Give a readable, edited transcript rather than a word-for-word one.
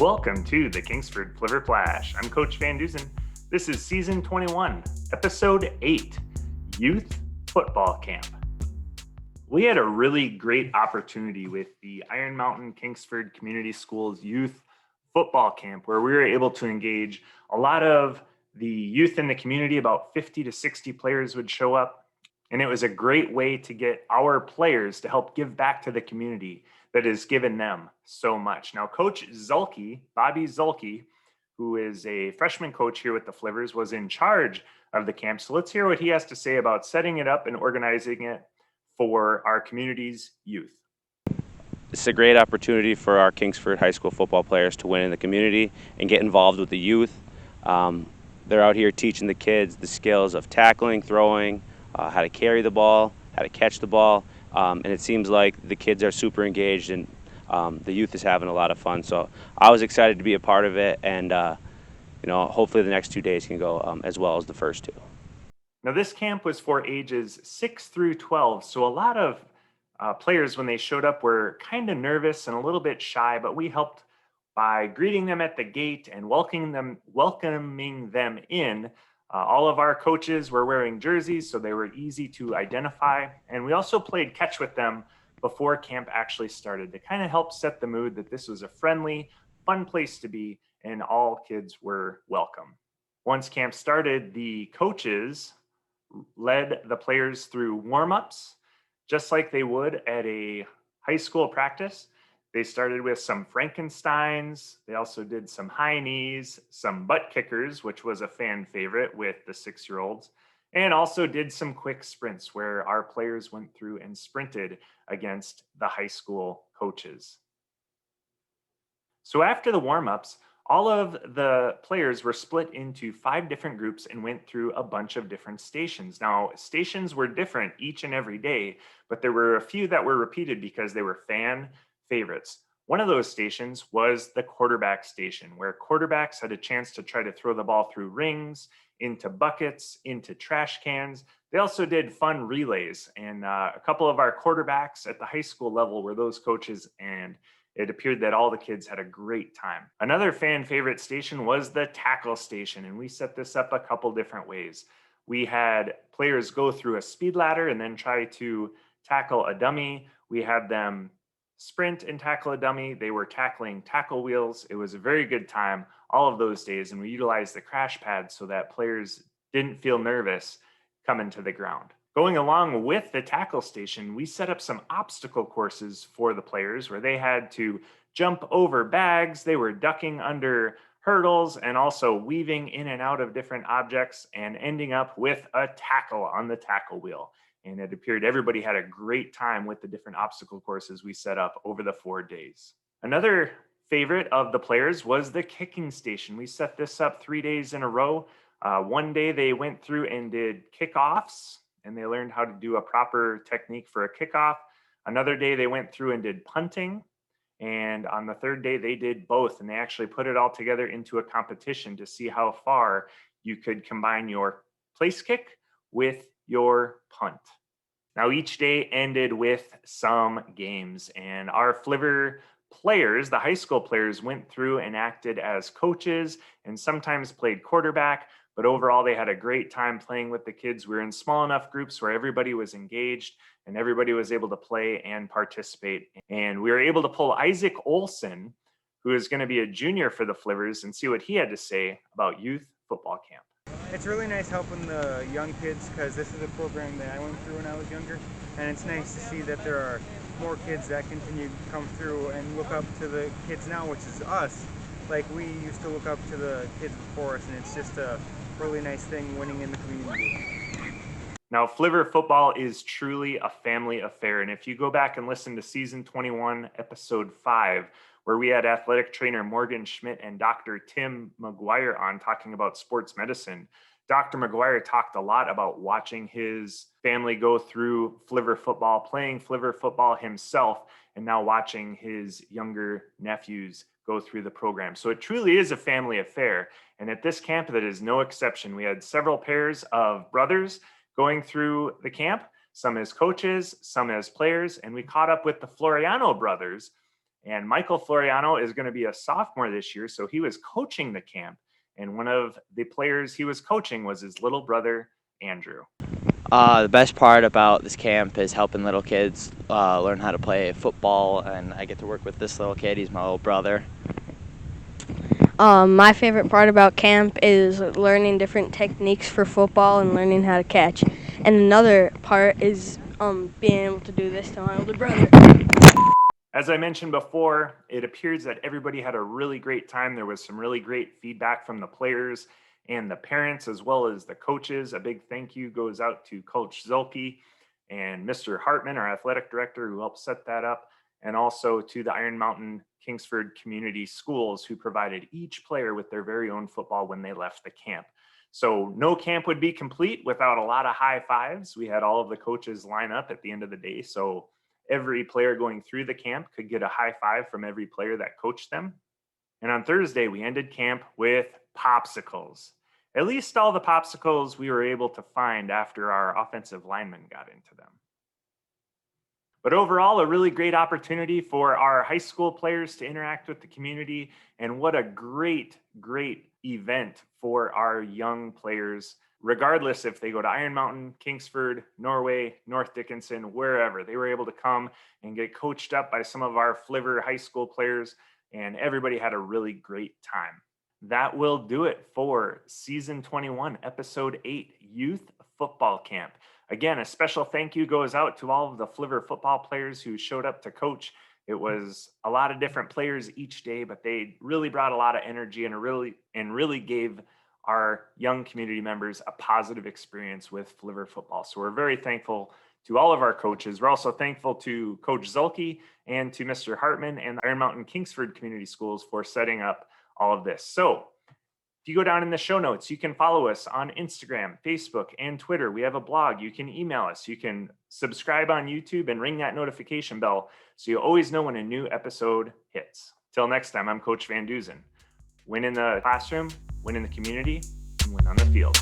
Welcome to the Kingsford Flivver Flash. I'm Coach Van Dusen. This is Season 21, Episode 8, Youth Football Camp. We had a really great opportunity with the Iron Mountain-Kingsford Community Schools Youth Football Camp, where we were able to engage a lot of the youth in the community. About 50 to 60 players would show up, and it was a great way to get our players to help give back to the community that has given them so much. Now, Coach Zulke, Bobby Zulke, who is a freshman coach here with the Flivvers, was in charge of the camp. So let's hear what he has to say about setting it up and organizing it for our community's youth. It's a great opportunity for our Kingsford High School football players to win in the community and get involved with the youth. They're out here teaching the kids the skills of tackling, throwing, how to carry the ball, how to catch the ball. And it seems like the kids are super engaged and the youth is having a lot of fun. So I was excited to be a part of it, and hopefully the next 2 days can go as well as the first two. Now, this camp was for ages 6 through 12, so a lot of players, when they showed up, were kind of nervous and a little bit shy, but we helped by greeting them at the gate and welcoming them in. All of our coaches were wearing jerseys, so they were easy to identify. And we also played catch with them before camp actually started to kind of help set the mood that this was a friendly, fun place to be, and all kids were welcome. Once camp started, the coaches led the players through warm-ups, just like they would at a high school practice. They started with some Frankensteins. They also did some high knees, some butt kickers, which was a fan favorite with the 6-year-olds, and also did some quick sprints where our players went through and sprinted against the high school coaches. So after the warm-ups, all of the players were split into 5 different groups and went through a bunch of different stations. Now, stations were different each and every day, but there were a few that were repeated because they were fan favorites. One of those stations was the quarterback station, where quarterbacks had a chance to try to throw the ball through rings, into buckets, into trash cans. They also did fun relays, and a couple of our quarterbacks at the high school level were those coaches, and it appeared that all the kids had a great time. Another fan favorite station was the tackle station, and we set this up a couple different ways. We had players go through a speed ladder and then try to tackle a dummy. We had them sprint and tackle a dummy. They were tackling tackle wheels. It was a very good time all of those days, and we utilized the crash pad so that players didn't feel nervous coming to the ground. Going along with the tackle station, we set up some obstacle courses for the players where they had to jump over bags. They were ducking under hurdles and also weaving in and out of different objects and ending up with a tackle on the tackle wheel. And it appeared everybody had a great time with the different obstacle courses we set up over the 4 days. Another favorite of the players was the kicking station. We set this up 3 days in a row. One day they went through and did kickoffs, and they learned how to do a proper technique for a kickoff. Another day they went through and did punting. And on the third day, they did both, and they actually put it all together into a competition to see how far you could combine your place kick with your punt. Now, each day ended with some games, and our Flivver players, the high school players, went through and acted as coaches and sometimes played quarterback. But overall, they had a great time playing with the kids. We were in small enough groups where everybody was engaged and everybody was able to play and participate. And we were able to pull Isaac Olson, who is going to be a junior for the Flivvers, and see what he had to say about youth football camp. It's really nice helping the young kids because this is a program that I went through when I was younger, and it's nice to see that there are more kids that continue to come through and look up to the kids now, which is us. Like we used to look up to the kids before us, and it's just a really nice thing winning in the community. Now, Flivver football is truly a family affair. And if you go back and listen to season 21, episode 5, where we had athletic trainer Morgan Schmidt and Dr. Tim McGuire on talking about sports medicine, Dr. McGuire talked a lot about watching his family go through Flivver football, playing Flivver football himself, and now watching his younger nephews go through the program. So it truly is a family affair. And at this camp, that is no exception. We had several pairs of brothers going through the camp, some as coaches, some as players, and we caught up with the Floriano brothers And Michael Floriano is going to be a sophomore this year, so he was coaching the camp. And one of the players he was coaching was his little brother, Andrew. The best part about this camp is helping little kids learn how to play football, and I get to work with this little kid. He's my little brother. My favorite part about camp is learning different techniques for football and learning how to catch. And another part is being able to do this to my older brother. As I mentioned before, it appears that everybody had a really great time. There was some really great feedback from the players and the parents, as well as the coaches. A big thank you goes out to Coach Zulke and Mr. Hartman, our athletic director, who helped set that up, and also to the Iron Mountain-Kingsford Community Schools, who provided each player with their very own football when they left the camp. So no camp would be complete without a lot of high fives. We had all of the coaches line up at the end of the day, so every player going through the camp could get a high five from every player that coached them. And on Thursday, we ended camp with popsicles. At least all the popsicles we were able to find after our offensive linemen got into them. But overall, a really great opportunity for our high school players to interact with the community. And what a great, great event for our young players, regardless if they go to Iron Mountain, Kingsford, Norway, North Dickinson, wherever. They were able to come and get coached up by some of our Flivver high school players, and everybody had a really great time. That will do it for season 21, episode 8, Youth Football Camp. Again, a special thank you goes out to all of the Flivver football players who showed up to coach. It was a lot of different players each day, but they really brought a lot of energy and really gave our young community members a positive experience with Flivver football. So we're very thankful to all of our coaches. We're also thankful to Coach Zulke and to Mr. Hartman and the Iron Mountain-Kingsford Community Schools for setting up all of this. So if you go down in the show notes, you can follow us on Instagram, Facebook, and Twitter. We have a blog. You can email us. You can subscribe on YouTube and ring that notification bell so you always know when a new episode hits. Till next time, I'm Coach Van Duzen. Win in the classroom, win in the community, and win on the field.